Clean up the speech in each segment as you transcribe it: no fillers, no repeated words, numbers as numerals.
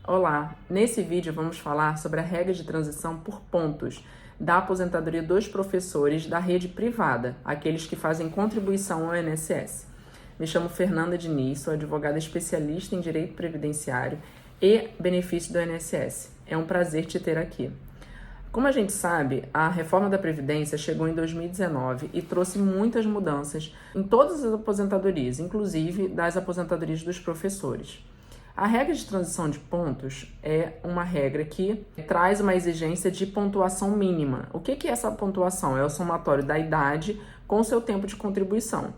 Olá, nesse vídeo vamos falar sobre a regra de transição por pontos da aposentadoria dos professores da rede privada, aqueles que fazem contribuição ao INSS. Me chamo Fernanda Diniz, sou advogada especialista em direito previdenciário e benefício do INSS. É um prazer te ter aqui. Como a gente sabe, a reforma da Previdência chegou em 2019 e trouxe muitas mudanças em todas as aposentadorias, inclusive das aposentadorias dos professores. A regra de transição de pontos é uma regra que traz uma exigência de pontuação mínima. O que é essa pontuação? É o somatório da idade com o seu tempo de contribuição.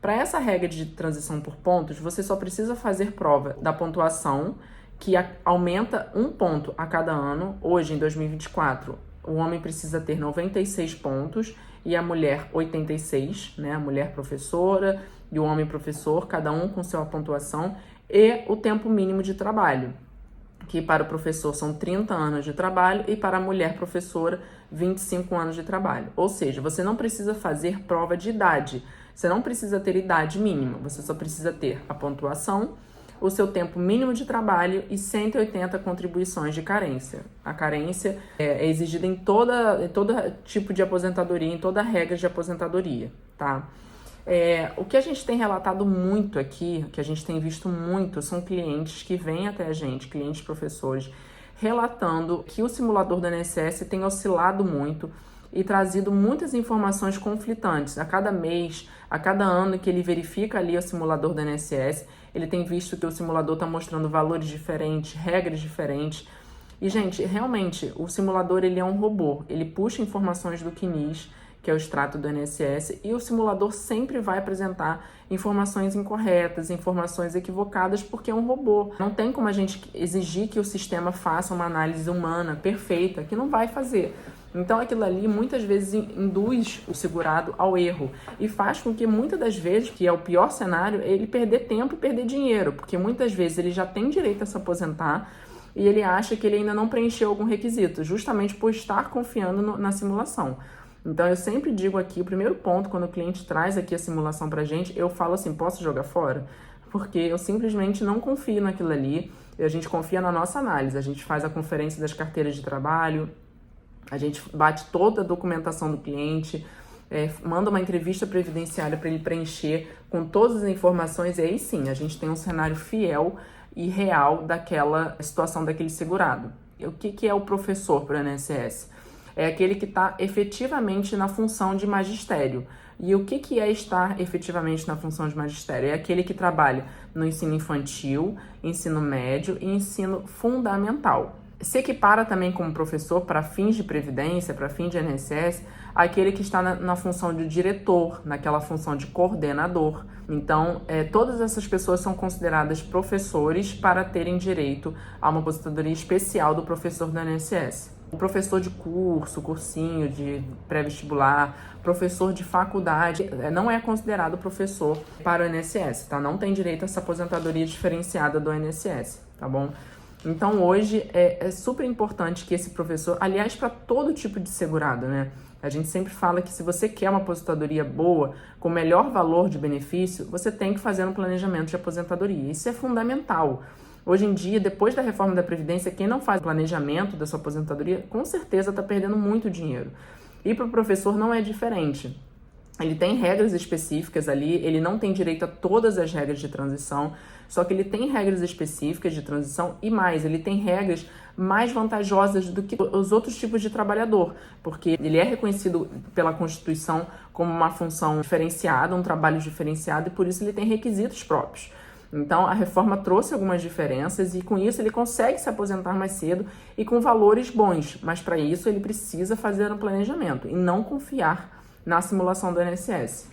Para essa regra de transição por pontos, você só precisa fazer prova da pontuação, que aumenta 1 ponto a cada ano. Hoje, em 2024, o homem precisa ter 96 pontos e a mulher 86, né? A mulher professora e o homem professor, cada um com sua pontuação, e o tempo mínimo de trabalho, que para o professor são 30 anos de trabalho e para a mulher professora 25 anos de trabalho. Ou seja, você não precisa fazer prova de idade, você não precisa ter idade mínima, você só precisa ter a pontuação, o seu tempo mínimo de trabalho e 180 contribuições de carência. A carência é exigida em todo tipo de aposentadoria, em toda regra de aposentadoria, tá? O que a gente tem relatado muito aqui, que a gente tem visto muito, são clientes que vêm até a gente, clientes professores, relatando que o simulador do INSS tem oscilado muito e trazido muitas informações conflitantes. A cada mês, a cada ano que ele verifica ali o simulador do INSS, ele tem visto que o simulador está mostrando valores diferentes, regras diferentes. E, gente, realmente, o simulador ele é um robô. Ele puxa informações do CNIS, que é o extrato do INSS, e o simulador sempre vai apresentar informações incorretas, informações equivocadas, porque é um robô. Não tem como a gente exigir que o sistema faça uma análise humana perfeita, que não vai fazer. Então aquilo ali muitas vezes induz o segurado ao erro e faz com que muitas das vezes, que é o pior cenário, ele perder tempo e perder dinheiro, porque muitas vezes ele já tem direito a se aposentar e ele acha que ele ainda não preencheu algum requisito, justamente por estar confiando na simulação. Então, eu sempre digo aqui, o primeiro ponto, quando o cliente traz aqui a simulação pra gente, eu falo assim, posso jogar fora? Porque eu simplesmente não confio naquilo ali, e a gente confia na nossa análise, a gente faz a conferência das carteiras de trabalho, a gente bate toda a documentação do cliente, manda uma entrevista previdenciária para ele preencher com todas as informações, e aí sim, a gente tem um cenário fiel e real daquela situação daquele segurado. E o que é o professor para o INSS? É aquele que está efetivamente na função de magistério. E o que é estar efetivamente na função de magistério? É aquele que trabalha no ensino infantil, ensino médio e ensino fundamental. Se equipara também como professor para fins de previdência, para fins de INSS, aquele que está na função de diretor, naquela função de coordenador. Então, todas essas pessoas são consideradas professores para terem direito a uma aposentadoria especial do professor do INSS. O professor de curso, cursinho de pré-vestibular, professor de faculdade, não é considerado professor para o INSS, tá? Não tem direito a essa aposentadoria diferenciada do INSS, tá bom? Então, hoje, é super importante que esse professor, aliás, para todo tipo de segurado, né? A gente sempre fala que se você quer uma aposentadoria boa, com melhor valor de benefício, você tem que fazer um planejamento de aposentadoria. Isso é fundamental. Hoje em dia, depois da reforma da Previdência, quem não faz planejamento da sua aposentadoria, com certeza está perdendo muito dinheiro. E para o professor não é diferente. Ele tem regras específicas ali, ele não tem direito a todas as regras de transição, só que ele tem regras específicas de transição e mais, ele tem regras mais vantajosas do que os outros tipos de trabalhador, porque ele é reconhecido pela Constituição como uma função diferenciada, um trabalho diferenciado, e por isso ele tem requisitos próprios. Então, a reforma trouxe algumas diferenças e, com isso, ele consegue se aposentar mais cedo e com valores bons. Mas, para isso, ele precisa fazer um planejamento e não confiar na simulação do INSS.